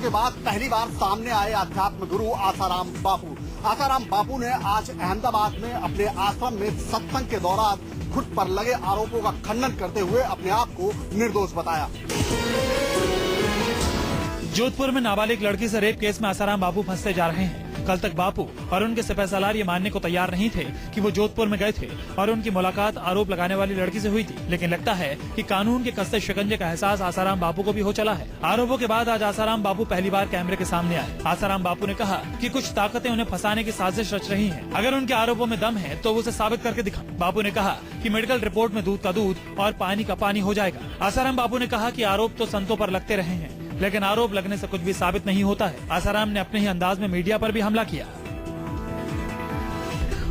के बाद पहली बार सामने आए अध्यात्म गुरु आसाराम बापू। आसाराम बापू ने आज अहमदाबाद में अपने आश्रम में सत्संग के दौरान खुद पर लगे आरोपों का खंडन करते हुए अपने आप को निर्दोष बताया। जोधपुर में नाबालिग लड़की से रेप केस में आसाराम बापू फंसते जा रहे हैं। कल तक बापू और उनके सिपहसालार ये मानने को तैयार नहीं थे कि वो जोधपुर में गए थे और उनकी मुलाकात आरोप लगाने वाली लड़की से हुई थी, लेकिन लगता है कि कानून के कस्ते शिकंजे का एहसास आसाराम बापू को भी हो चला है। आरोपों के बाद आज आसाराम बापू पहली बार कैमरे के सामने आए। आसाराम बापू ने कहा कि कुछ ताकतें उन्हें फंसाने की साजिश रच रही हैं। अगर उनके आरोपों में दम है तो उसे साबित करके दिखाएं। बापू ने कहा कि मेडिकल रिपोर्ट में दूध का दूध और पानी का पानी हो जाएगा। आसाराम बापू ने कहा कि आरोप तो संतों पर लगते रहे हैं, लेकिन आरोप लगने से कुछ भी साबित नहीं होता है। आसाराम ने अपने ही अंदाज में मीडिया पर भी हमला किया।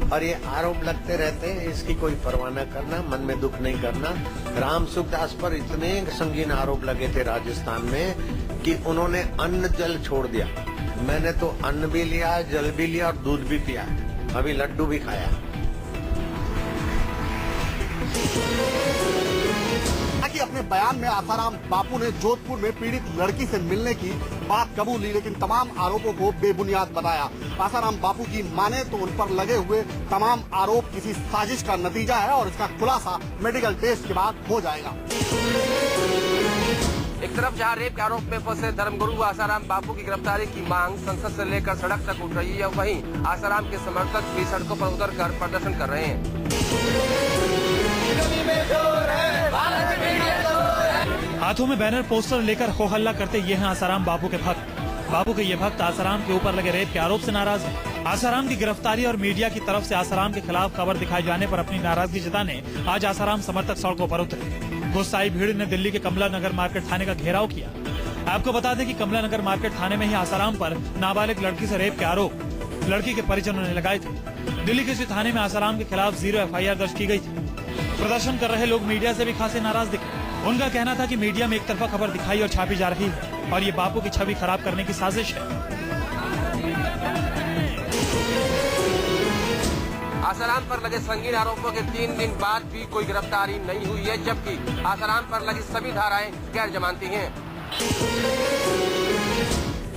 और ये आरोप लगते रहते हैं, इसकी कोई परवाह न करना, मन में दुख नहीं करना। राम सुखदास पर इतने संगीन आरोप लगे थे राजस्थान में कि उन्होंने अन्न जल छोड़ दिया। मैंने तो अन्न भी लिया, जल भी लिया और दूध भी पिया, अभी लड्डू भी खाया। कि अपने बयान में आसाराम बापू ने जोधपुर में पीड़ित लड़की से मिलने की बात कबूल ली, लेकिन तमाम आरोपों को बेबुनियाद बताया। आसाराम बापू की माने तो उन पर लगे हुए तमाम आरोप किसी साजिश का नतीजा है और इसका खुलासा मेडिकल टेस्ट के बाद हो जाएगा। एक तरफ जहां रेप के आरोप में फंसे धर्मगुरु आसाराम बापू की गिरफ्तारी की मांग संसद से लेकर सड़क तक उठ रही है, वहीं आसाराम के समर्थक भी सड़कों पर उतरकर प्रदर्शन कर रहे हैं। हाथों में बैनर पोस्टर लेकर हो हल्ला करते ये हैं आसाराम बापू के भक्त। बापू के ये भक्त आसाराम के ऊपर लगे रेप के आरोप से नाराज हैं। आसाराम की गिरफ्तारी और मीडिया की तरफ से आसाराम के खिलाफ खबर दिखाए जाने पर अपनी नाराजगी जताने आज आसाराम समर्थक सड़कों पर उतरे। गुस्साई भीड़ ने दिल्ली के कमला नगर मार्केट थाने का घेराव किया। आपको बता दें कि कमला नगर मार्केट थाने में ही आसाराम पर नाबालिग लड़की से रेप के आरोप लड़की के परिजनों ने लगाए थे। दिल्ली के इसी थाने में आसाराम के खिलाफ 0 FIR दर्ज की गई थी। प्रदर्शन कर रहे लोग मीडिया से भी खासे नाराज दिखे। उनका कहना था कि मीडिया में एक तरफा खबर दिखाई और छापी जा रही है और ये बापू की छवि खराब करने की साजिश है। आसाराम पर लगे संगीन आरोपों के 3 दिन बाद भी कोई गिरफ्तारी नहीं हुई है, जबकि आसाराम पर लगी सभी धाराएं गैर जमानती हैं।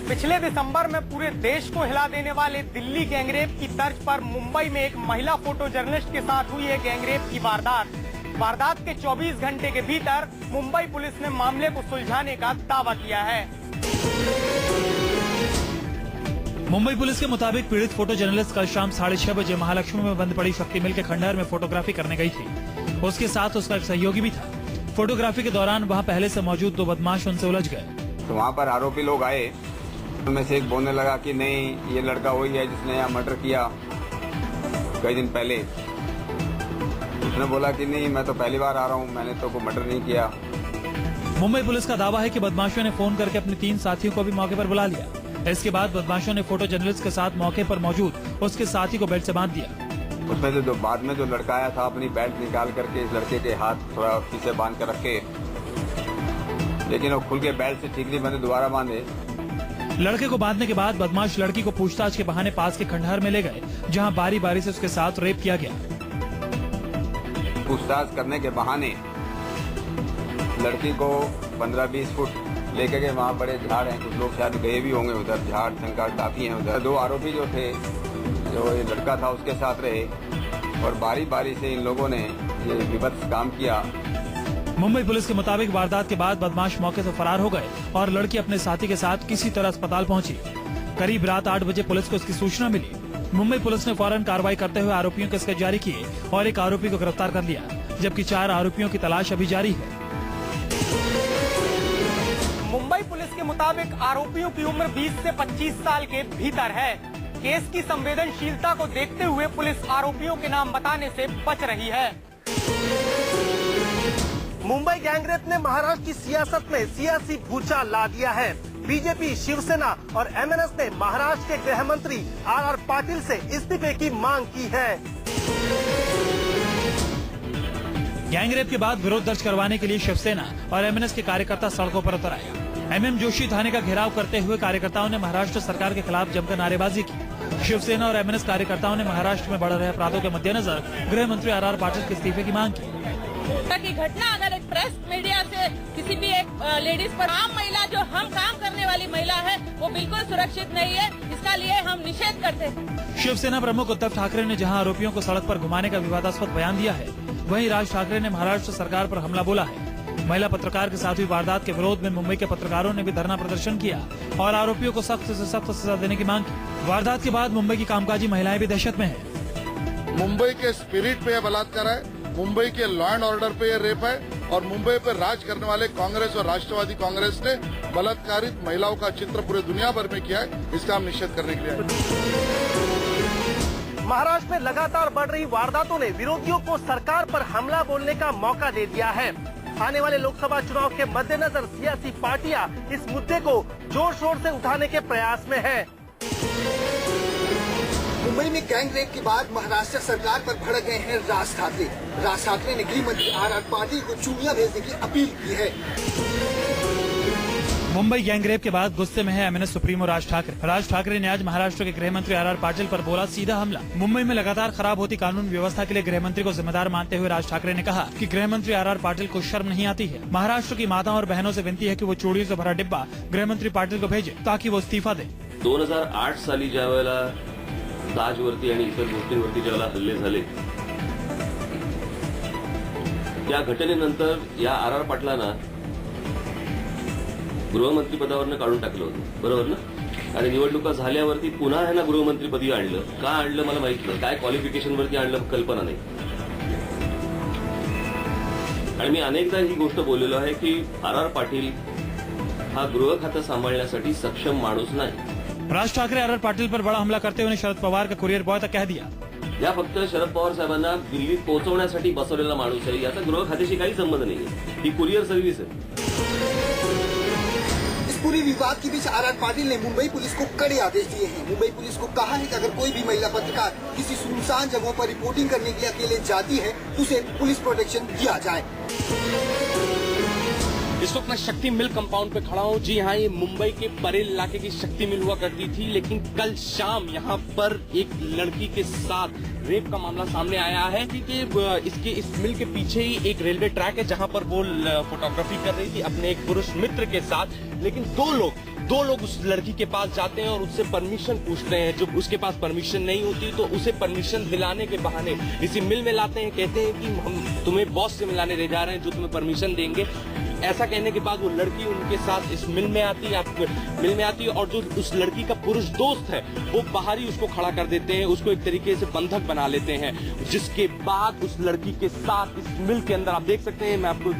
पिछले दिसंबर में पूरे देश को हिला देने वाले दिल्ली गैंगरेप की तर्ज पर मुंबई में एक महिला फोटो जर्नलिस्ट के साथ हुई है गैंगरेप की वारदात के 24 घंटे के भीतर मुंबई पुलिस ने मामले को सुलझाने का दावा किया है। मुंबई पुलिस के मुताबिक पीड़ित फोटो जर्नलिस्ट कल शाम 6:30 बजे महालक्ष्मी में बंद पड़ी शक्ति मिल के खंडहर में फोटोग्राफी करने गई थी। उसके साथ उसका एक सहयोगी भी था। फोटोग्राफी के दौरान वहां पहले से मौजूद 2 बदमाश उनसे उलझ गए तो वहाँ पर आरोपी लोग आए। उनमें से एक बोलने लगा कि नहीं, ये लड़का वही है जिसने यहाँ मर्डर किया कई दिन पहले। उसने बोला कि नहीं, मैं तो पहली बार आ रहा हूँ, मैंने तो कोई मर्डर नहीं किया। मुंबई पुलिस का दावा है कि बदमाशों ने फोन करके अपने 3 साथियों को भी मौके पर बुला लिया। इसके बाद बदमाशों ने फोटो जर्नलिस्ट के साथ मौके पर मौजूद उसके साथी को बेल्ट से बांध दिया। उसमें से जो बाद में जो लड़का आया था, अपनी बेल्ट निकाल करके इस लड़के के हाथ थोड़ा पीछे बांध कर रखे, लेकिन वो खुल के बेल्ट से ठीक नहीं बंधे, दोबारा बांधे। लड़के को बांधने के बाद बदमाश लड़की को पूछताछ के बहाने पास के खंडहर में ले गए, जहां बारी बारी से उसके साथ रेप किया गया। पूछताछ करने के बहाने लड़की को 15-20 फुट लेकर के वहाँ बड़े झाड़ हैं, कुछ लोग शायद गए भी होंगे उधर, झाड़ झंकार काफी हैं उधर। 2 आरोपी जो थे, जो ये लड़का था उसके साथ रहे और बारी बारी से इन लोगों ने ये विभत्स काम किया। मुंबई पुलिस के मुताबिक वारदात के बाद बदमाश मौके से फरार हो गए और लड़की अपने साथी के साथ किसी तरह अस्पताल पहुंची। करीब रात 8 बजे पुलिस को इसकी सूचना मिली। मुंबई पुलिस ने फौरन कार्रवाई करते हुए आरोपियों के स्केच जारी किए और एक आरोपी को गिरफ्तार कर लिया, जबकि 4 आरोपियों की तलाश अभी जारी है। मुंबई पुलिस के मुताबिक आरोपियों की उम्र 20 से 25 साल के भीतर है। केस की संवेदनशीलता को देखते हुए पुलिस आरोपियों के नाम बताने से बच रही है। मुंबई गैंगरेप ने महाराष्ट्र की सियासत में सियासी भूचाल ला दिया है। बीजेपी, शिवसेना और MNS ने महाराष्ट्र के गृह मंत्री RR पाटिल से इस्तीफे की मांग की है। गैंगरेप के बाद विरोध दर्ज करवाने के लिए शिवसेना और MNS के कार्यकर्ता सड़कों पर उतर आए। MM जोशी थाने का घेराव करते हुए कार्यकर्ताओं ने महाराष्ट्र सरकार के खिलाफ जमकर नारेबाजी की। शिवसेना और MNS कार्यकर्ताओं ने महाराष्ट्र में बढ़ रहे अपराधों के मद्देनजर गृह मंत्री RR पाटिल के इस्तीफे की मांग की। ताकि घटना अगर एक प्रेस मीडिया से किसी भी एक लेडीज पर, आम महिला जो हम काम करने वाली महिला है, वो बिल्कुल सुरक्षित नहीं है। इसका लिए हम निषेध करते हैं। शिवसेना प्रमुख उद्धव ठाकरे ने जहां आरोपियों को सड़क पर घुमाने का विवादास्पद बयान दिया है, वहीं राज ठाकरे ने महाराष्ट्र सरकार पर हमला बोला है। महिला पत्रकार के साथ हुई वारदात के विरोध में मुंबई के पत्रकारों ने भी धरना प्रदर्शन किया और आरोपियों को सख्त से सख्त सजा देने की मांग की। वारदात के बाद मुंबई की कामकाजी महिलाएं भी दहशत में हैं। मुंबई के स्पिरिट पे यह बलात्कार है, मुंबई के लॉ एंड ऑर्डर पे यह रेप है और मुंबई पर राज करने वाले कांग्रेस और राष्ट्रवादी कांग्रेस ने बलात्कारित महिलाओं का चित्र पूरे दुनिया भर में किया है। इसका हम निषेध करने के लिए आए। महाराष्ट्र में लगातार बढ़ रही वारदातों ने विरोधियों को सरकार पर हमला बोलने का मौका दे दिया है। आने वाले लोकसभा चुनाव के मद्देनजर सियासी पार्टियां इस मुद्दे को जोर शोर से उठाने के प्रयास में हैं। मुंबई में गैंग रेप के बाद महाराष्ट्र सरकार पर भड़क गए हैं राज ठाकरे। राज ठाकरे ने गृह मंत्री आर पाटिल को चूड़ियां भेजने की अपील की है। मुंबई गैंगरेप के बाद गुस्से में है एमएनएस सुप्रीमो राज ठाकरे। राज ठाकरे ने आज महाराष्ट्र के गृह मंत्री आर पाटिल पर बोला सीधा हमला। मुंबई में लगातार खराब होती कानून व्यवस्था के लिए गृह मंत्री को जिम्मेदार मानते हुए राज ठाकरे ने कहा कि गृह मंत्री आर पाटिल को शर्म नहीं आती है। महाराष्ट्र की माताओं और बहनों से विनती है कि वो चूड़ियों से भरा डिब्बा गृह मंत्री पाटिल को भेजे ताकि वो इस्तीफा दे। 2008 साली ज्या वेळेला ताजवरती आणि इतर गोष्टींवरती ज्यावेळेला हल्ले झाले, त्या घटनेनंतर या आर पाटलांना गृहमंत्री पदावरनं काढून टाकलं होतं, बरोबर ना? आणि निवडणुका झाल्यावरती पुन्हा ह्यांना गृहमंत्रीपदी आणलं. का आणलं मला माहित नाही, काय क्वालिफिकेशनवरती आणलं कल्पना नाही. आणि मी अनेकदा ही गोष्ट बोललेलो आहे की आर पाटील हा गृह खातं सांभाळण्यासाठी सक्षम माणूस नाही. राज ठाकरे आर पाटिल पर बड़ा हमला करते हुए शरद पवार का कुरियर बॉय तक कह दिया। या फक्त शरद पवार साहेबांना दिल्लीत पोहोचवण्यासाठी बसवलेला माणूस आहे, याचा गृह खात्याशी काही संबंध नाही. ही कुरियर सर्व्हिस आहे. इस पूरी विवाद के बीच आर पाटिल ने मुंबई पुलिस को कड़े आदेश दिए हैं। मुंबई पुलिस को कहा है कि अगर कोई भी महिला पत्रकार किसी सुनसान जगहों पर रिपोर्टिंग करने के लिए अकेले जाती है तो उसे पुलिस प्रोटेक्शन दिया जाए। इस वक्त मैं शक्ति मिल कंपाउंड पे खड़ा हूँ। जी हाँ, ये मुंबई के परेल इलाके की शक्ति मिल हुआ करती थी, लेकिन कल शाम यहाँ पर एक लड़की के साथ रेप का मामला सामने आया है कि इस मिल के पीछे ही एक रेलवे ट्रैक है जहाँ पर वो फोटोग्राफी कर रही थी अपने एक पुरुष मित्र के साथ। लेकिन दो लोग उस लड़की के पास जाते हैं और उससे परमिशन पूछते हैं। जब उसके पास परमिशन नहीं होती तो उसे परमिशन दिलाने के बहाने इसी मिल में लाते हैं। कहते हैं कि हम तुम्हें बॉस से मिलाने ले जा रहे हैं जो तुम्हें परमिशन देंगे। ऐसा कहने के बाद वो लड़की उनके साथ इस मिल में आती है और जो उस लड़की का पुरुष दोस्त है वो बाहर ही उसको खड़ा कर देते हैं, उसको एक तरीके से बंधक बना लेते हैं। जिसके बाद उस लड़की के साथ इस मिल के अंदर आप देख सकते हैं, मैं आपको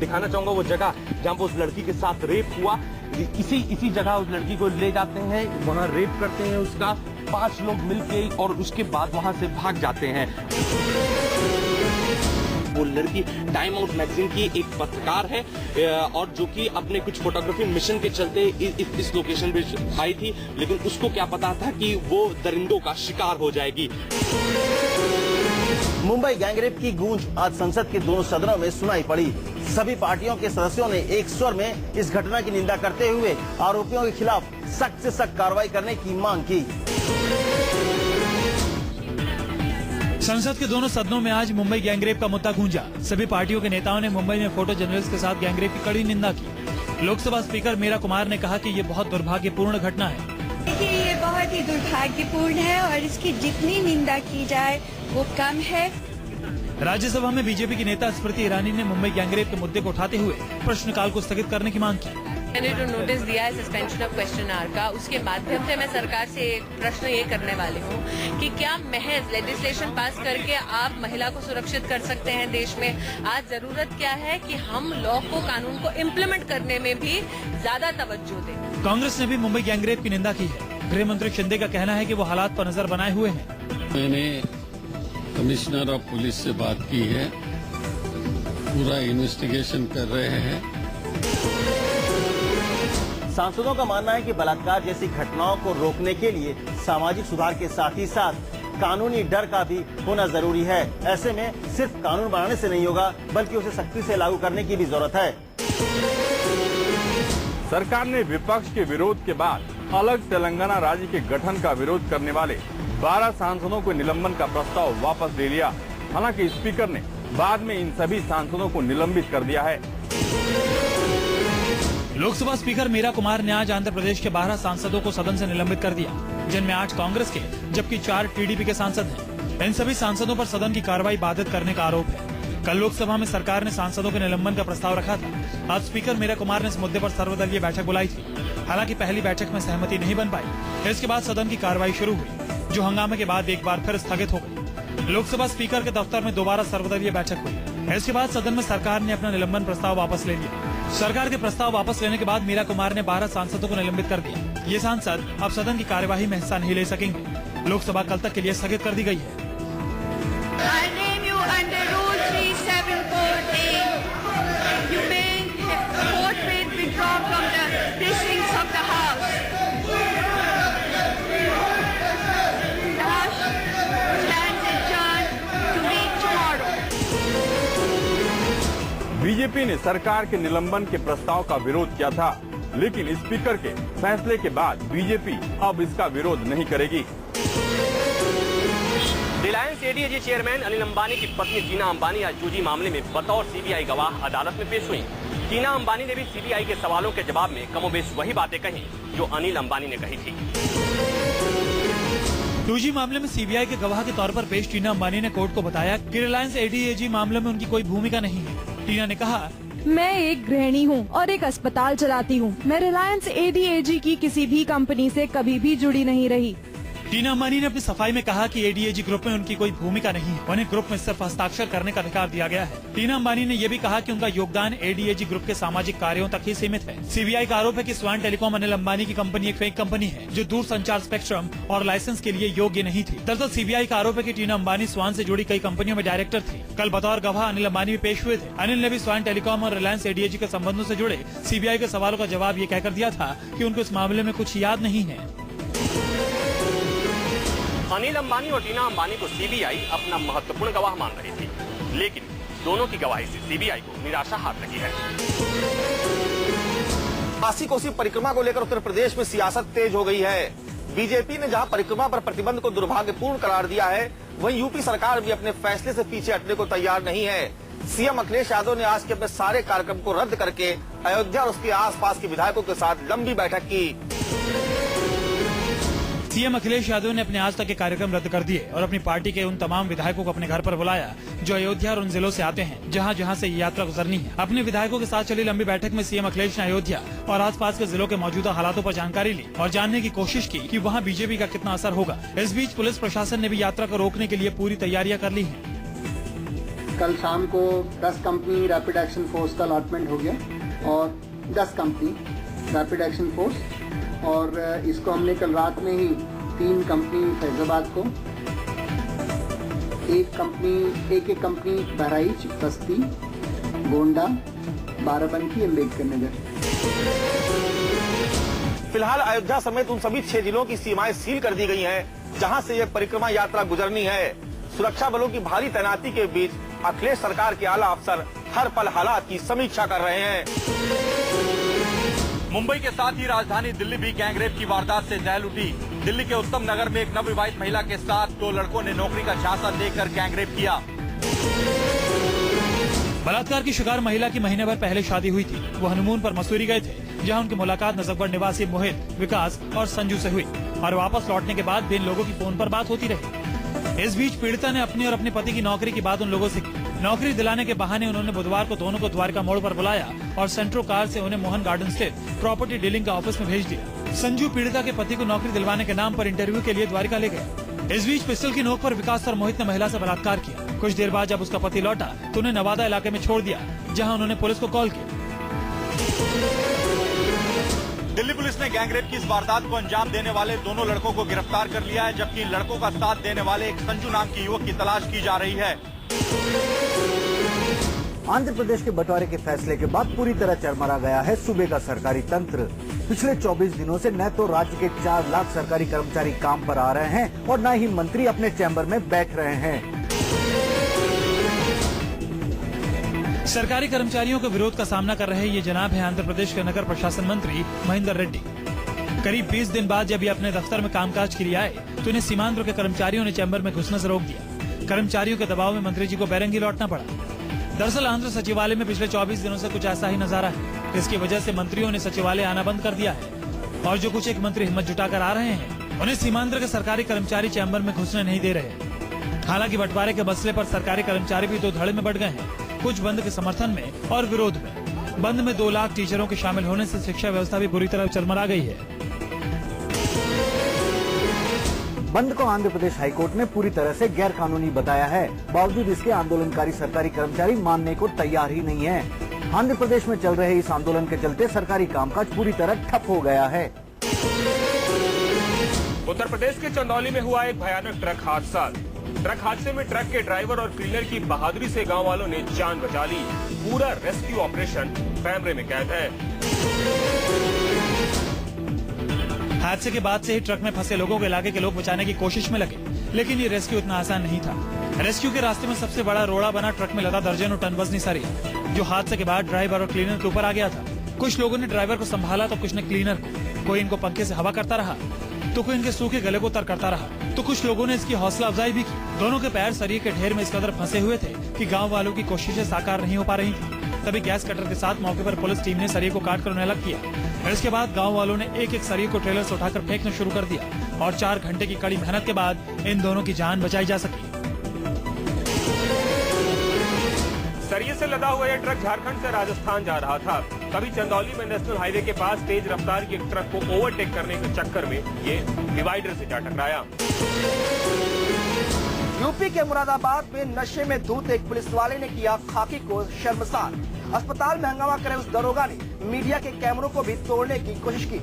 दिखाना चाहूंगा वो जगह जहाँ पर उस लड़की के साथ रेप हुआ। इसी जगह उस लड़की को ले जाते हैं, वहाँ रेप करते हैं उसका। 5 लोग मिलके और उसके बाद वहाँ से भाग जाते हैं। वो लड़की टाइम आउट मैगजीन की एक पत्रकार है और जो कि अपने कुछ फोटोग्राफी मिशन के चलते इस लोकेशन पे आई थी, लेकिन उसको क्या पता था कि वो दरिंदों का शिकार हो जाएगी। मुंबई गैंगरेप की गूंज आज संसद के दोनों सदनों में सुनाई पड़ी। सभी पार्टियों के सदस्यों ने एक स्वर में इस घटना की निंदा करते हुए आरोपियों के खिलाफ सख्त से सख्त कार्रवाई करने की मांग की। संसद के दोनों सदनों में आज मुंबई गैंगरेप का मुद्दा गूंजा। सभी पार्टियों के नेताओं ने मुंबई में फोटो जर्नलिस्ट के साथ गैंगरेप की कड़ी निंदा की। लोकसभा स्पीकर मीरा कुमार ने कहा कि ये बहुत दुर्भाग्यपूर्ण घटना है। देखिए, ये बहुत ही दुर्भाग्यपूर्ण है और इसकी जितनी निंदा की जाए वो कम है। राज्यसभा में बीजेपी की नेता स्मृति ईरानी ने मुंबई गैंगरेप के मुद्दे को उठाते हुए प्रश्नकाल को स्थगित करने की मांग की। मैंने जो नोटिस दिया है सस्पेंशन ऑफ क्वेश्चन आवर का, उसके माध्यम से मैं सरकार से एक प्रश्न ये करने वाली हूँ कि क्या महज लेजिस्लेशन पास करके आप महिला को सुरक्षित कर सकते हैं देश में? आज जरूरत क्या है कि हम लॉ को, कानून को इम्प्लीमेंट करने में भी ज्यादा तवज्जो दें। कांग्रेस ने भी मुंबई गैंगरेप की निंदा की है। गृह मंत्री शिंदे का कहना है कि वो हालात पर नजर बनाए हुए हैं। मैंने कमिश्नर ऑफ पुलिस से बात की है, पूरा इन्वेस्टिगेशन कर रहे हैं। सांसदों का मानना है कि बलात्कार जैसी घटनाओं को रोकने के लिए सामाजिक सुधार के साथ ही साथ कानूनी डर का भी होना जरूरी है। ऐसे में सिर्फ कानून बनाने से नहीं होगा, बल्कि उसे सख्ती से लागू करने की भी जरूरत है। सरकार ने विपक्ष के विरोध के बाद अलग तेलंगाना राज्य के गठन का विरोध करने वाले 12 सांसदों को निलंबन का प्रस्ताव वापस ले लिया। हालांकि स्पीकर ने बाद में इन सभी सांसदों को निलंबित कर दिया है। लोकसभा स्पीकर मीरा कुमार ने आज आंध्र प्रदेश के 12 सांसदों को सदन से निलंबित कर दिया, जिनमें 8 कांग्रेस के जबकि 4 टीडीपी के सांसद हैं। इन सभी सांसदों पर सदन की कार्रवाई बाधित करने का आरोप है। कल लोकसभा में सरकार ने सांसदों के निलंबन का प्रस्ताव रखा था। आज स्पीकर मीरा कुमार ने इस मुद्दे पर सर्वदलीय बैठक बुलाई थी। हालांकि पहली बैठक में सहमति नहीं बन पाई। इसके बाद सदन की कार्रवाई शुरू हुई, जो हंगामे के बाद एक बार फिर स्थगित हो गई। लोकसभा स्पीकर के दफ्तर में दोबारा सर्वदलीय बैठक हुई। इसके बाद सदन में सरकार ने अपना निलंबन प्रस्ताव वापस ले लिया। सरकार के प्रस्ताव वापस लेने के बाद मीरा कुमार ने 12 सांसदों को निलंबित कर दिया। ये सांसद अब सदन की कार्यवाही में हिस्सा नहीं ले सकेंगे। लोकसभा कल तक के लिए स्थगित कर दी गई है। बीजेपी ने सरकार के निलंबन के प्रस्ताव का विरोध किया था, लेकिन स्पीकर के फैसले के बाद बीजेपी अब इसका विरोध नहीं करेगी। रिलायंस एडीएजी चेयरमैन अनिल अंबानी की पत्नी टीना अंबानी आज जूजी मामले में बतौर सीबीआई गवाह अदालत में पेश हुई। टीना अंबानी ने भी सीबीआई के सवालों के जवाब में कमोबेश वही बातें कही जो अनिल अंबानी ने कही थी। 2G मामले में सीबीआई के गवाह के तौर पर पेश टीना अंबानी ने कोर्ट को बताया कि रिलायंस एडीएजी मामले में उनकी कोई भूमिका नहीं है। टीना ने कहा, मैं एक गृहिणी हूँ और एक अस्पताल चलाती हूँ। मैं रिलायंस एडीएजी की किसी भी कंपनी से कभी भी जुड़ी नहीं रही। टीना अंबानी ने अपनी सफाई में कहा कि एडीएजी ग्रुप में उनकी कोई भूमिका नहीं है। उन्हें ग्रुप में सिर्फ हस्ताक्षर करने का अधिकार दिया गया है। टीना अंबानी ने यह भी कहा कि उनका योगदान एडीएजी ग्रुप के सामाजिक कार्यों तक ही सीमित है। सीबीआई का आरोप है कि स्वान टेलीकॉम अनिल अंबानी की कंपनी एक फेक कंपनी है जो दूरसंचार स्पेक्ट्रम और लाइसेंस के लिए योग्य नहीं थी। दरअसल सीबीआई का आरोप है कि टीना अंबानी स्वान से जुड़ी कई कंपनियों में डायरेक्टर थी। कल बतौर गवाह अनिल अंबानी भी पेश हुए थे। अनिल ने भी स्वान टेलीकॉम और रिलायंस एडीएजी के संबंधों से जुड़े सीबीआई के सवालों का जवाब ये कहकर दिया था कि उनको इस मामले में कुछ याद नहीं है। अनिल अंबानी और टीना अंबानी को सीबीआई अपना महत्वपूर्ण गवाह मान रही थी, लेकिन दोनों की गवाही से सीबीआई को निराशा हाथ लगी है। काशी कोसी परिक्रमा को लेकर उत्तर प्रदेश में सियासत तेज हो गई है। बीजेपी ने जहां परिक्रमा पर प्रतिबंध को दुर्भाग्यपूर्ण करार दिया है, वहीं यूपी सरकार भी अपने फैसले से पीछे हटने को तैयार नहीं है। सीएम अखिलेश यादव ने आज के अपने सारे कार्यक्रम को रद्द करके अयोध्या और उसके आसपास के विधायकों के साथ लंबी बैठक की। सीएम अखिलेश यादव ने अपने आज तक के कार्यक्रम रद्द कर दिए और अपनी पार्टी के उन तमाम विधायकों को अपने घर पर बुलाया जो अयोध्या और उन जिलों से आते हैं जहां जहां से ये यात्रा गुजरनी है। अपने विधायकों के साथ चली लंबी बैठक में सीएम अखिलेश ने अयोध्या और आसपास के जिलों के मौजूदा हालातों पर जानकारी ली और जानने की कोशिश की कि वहां बीजेपी का कितना असर होगा। इस बीच पुलिस प्रशासन ने भी यात्रा को रोकने के लिए पूरी तैयारियां कर ली हैं। कल शाम को 10 कंपनी रैपिड एक्शन फोर्स का अलॉटमेंट हो गया और 10 कंपनी रैपिड एक्शन फोर्स, और इसको हमने कल रात में ही 3 कंपनी फैजाबाद को, एक कंपनी बहराइच, बस्ती, गोंडा, बाराबंकी, अम्बेडकर नगर। फिलहाल अयोध्या समेत उन सभी 6 जिलों की सीमाएं सील कर दी गई हैं, जहां से यह परिक्रमा यात्रा गुजरनी है। सुरक्षा बलों की भारी तैनाती के बीच अखिलेश सरकार के आला अफसर हर पल हालात की समीक्षा कर रहे हैं। मुंबई के साथ ही राजधानी दिल्ली भी गैंगरेप की वारदात से दहल उठी। दिल्ली के उत्तम नगर में एक नवविवाहित महिला के साथ 2 लड़कों ने नौकरी का झांसा देकर गैंगरेप किया। बलात्कार की शिकार महिला की महीने भर पहले शादी हुई थी। वो हनीमून पर मसूरी गए थे, जहां उनकी मुलाकात नजफगढ़ निवासी मोहित, विकास और संजू से हुई और वापस लौटने के बाद भी इन लोगों की फोन पर बात होती रही। इस बीच पीड़िता ने अपनी और अपने पति की नौकरी की बात उन लोगों से की। नौकरी दिलाने के बहाने उन्होंने बुधवार को दोनों को द्वारका मोड़ पर बुलाया और सेंट्रो कार से उन्हें मोहन गार्डन स्थित प्रॉपर्टी डीलिंग का ऑफिस में भेज दिया। संजू पीड़िता के पति को नौकरी दिलवाने के नाम पर इंटरव्यू के लिए द्वारका ले गया। इस बीच पिस्टल की नोक पर विकास और मोहित ने महिला से बलात्कार किया। कुछ देर बाद जब उसका पति लौटा तो उन्हें नवादा इलाके में छोड़ दिया, जहाँ उन्होंने पुलिस को कॉल किया। दिल्ली पुलिस ने गैंगरेप की इस वारदात को अंजाम देने वाले दोनों लड़कों को गिरफ्तार कर लिया है, जबकि इन लड़कों का साथ देने वाले एक संजू नाम के युवक की तलाश की जा रही है। आंध्र प्रदेश के बंटवारे के फैसले के बाद पूरी तरह चरमरा गया है सूबे का सरकारी तंत्र। पिछले 24 दिनों से न तो राज्य के 4 लाख सरकारी कर्मचारी काम पर आ रहे हैं और न ही मंत्री अपने चैम्बर में बैठ रहे हैं। सरकारी कर्मचारियों के विरोध का सामना कर रहे ये जनाब है आंध्र प्रदेश के नगर प्रशासन मंत्री महेंद्र रेड्डी। करीब 20 दिन बाद जब ये अपने दफ्तर में कामकाज के लिए आए तो इन्हें सीमांध्र के कर्मचारियों ने चैम्बर में घुसने से रोक दिया। कर्मचारियों के दबाव में मंत्री जी को बैरंगी लौटना पड़ा। दरअसल आंध्र सचिवालय में पिछले 24 दिनों से कुछ ऐसा ही नजारा है। इसकी वजह से मंत्रियों ने सचिवालय आना बंद कर दिया है और जो कुछ एक मंत्री हिम्मत जुटाकर आ रहे हैं उन्हें सीमांध्र के सरकारी कर्मचारी चैम्बर में घुसने नहीं दे रहे। हालांकि बंटवारे के मसले पर सरकारी कर्मचारी भी दो धड़े में बढ़ गए हैं, कुछ बंद के समर्थन में और विरोध में। बंद में 2 लाख टीचरों के शामिल होने से शिक्षा व्यवस्था भी बुरी तरह चरमरा गई है। बंद को आंध्र प्रदेश हाईकोर्ट ने पूरी तरह से गैर कानूनी बताया है। बावजूद इसके आंदोलनकारी सरकारी कर्मचारी मानने को तैयार ही नहीं है। आंध्र प्रदेश में चल रहे इस आंदोलन के चलते सरकारी कामकाज पूरी तरह ठप हो गया है। उत्तर प्रदेश के चंदौली में हुआ एक भयानक ट्रक हादसा। ट्रक हादसे में ट्रक के ड्राइवर और क्लीनर की बहादुरी से गांव वालों ने जान बचा ली। पूरा रेस्क्यू ऑपरेशन कैमरे में कैद है। हादसे के बाद से ही ट्रक में फंसे लोगों को इलाके के लोग बचाने की कोशिश में लगे, लेकिन ये रेस्क्यू इतना आसान नहीं था। रेस्क्यू के रास्ते में सबसे बड़ा रोड़ा बना ट्रक में लगा दर्जनों टन वजनी सरिया, जो हादसे के बाद ड्राइवर और क्लीनर के ऊपर आ गया था। कुछ लोगों ने ड्राइवर को संभाला तो कुछ ने क्लीनर को। कोई इनको पंखे से हवा करता रहा तो कोई इनके सूखे गले को तर करता रहा, तो कुछ लोगों ने इसकी हौसला अफजाई भी की। दोनों के पैर सरिये के ढेर में इस कदर फंसे हुए थे कि गाँव वालों की कोशिशें साकार नहीं हो पा रही थी। तभी गैस कटर के साथ मौके पर पुलिस टीम ने सरिये को काट कर उन्हें अलग किया। और इसके बाद गांव वालों ने एक एक सरिये को ट्रेलर से उठाकर फेंकना शुरू कर दिया और 4 घंटे की कड़ी मेहनत के बाद इन दोनों की जान बचाई जा सकी। सरिये से लदा हुआ यह ट्रक झारखंड से राजस्थान जा रहा था। तभी चंदौली में नेशनल हाईवे के पास तेज रफ्तार की एक ट्रक को ओवरटेक करने के चक्कर में ये डिवाइडर से जा टकराया। यूपी के मुरादाबाद में नशे में धुत एक पुलिस वाले ने किया खाकी को शर्मसार। अस्पताल में हंगामा करे उस दरोगा ने मीडिया के कैमरों को भी तोड़ने की कोशिश की।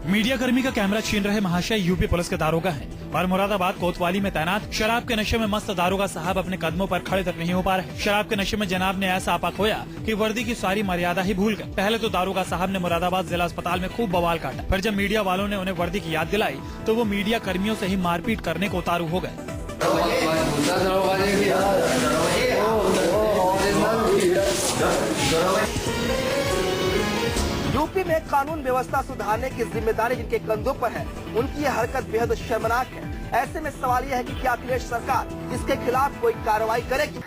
मीडिया कर्मी का कैमरा छीन रहे महाशय यूपी पुलिस के दारोगा हैं और मुरादाबाद कोतवाली में तैनात शराब के नशे में मस्त दारोगा साहब अपने कदमों पर खड़े तक नहीं हो पा रहे। शराब के नशे में जनाब ने ऐसा आपा खोया कि वर्दी की सारी मर्यादा ही भूल गए। पहले तो दारोगा साहब ने मुरादाबाद जिला अस्पताल में खूब बवाल काटा, फिर जब मीडिया वालों ने उन्हें वर्दी की याद दिलाई तो वो मीडिया कर्मियों से ही मारपीट करने को उतारू हो गए। यूपी में कानून व्यवस्था सुधारने की जिम्मेदारी जिनके कंधों पर है, उनकी यह हरकत बेहद शर्मनाक है। ऐसे में सवाल यह है कि क्या अखिलेश सरकार इसके खिलाफ कोई कार्रवाई करेगी?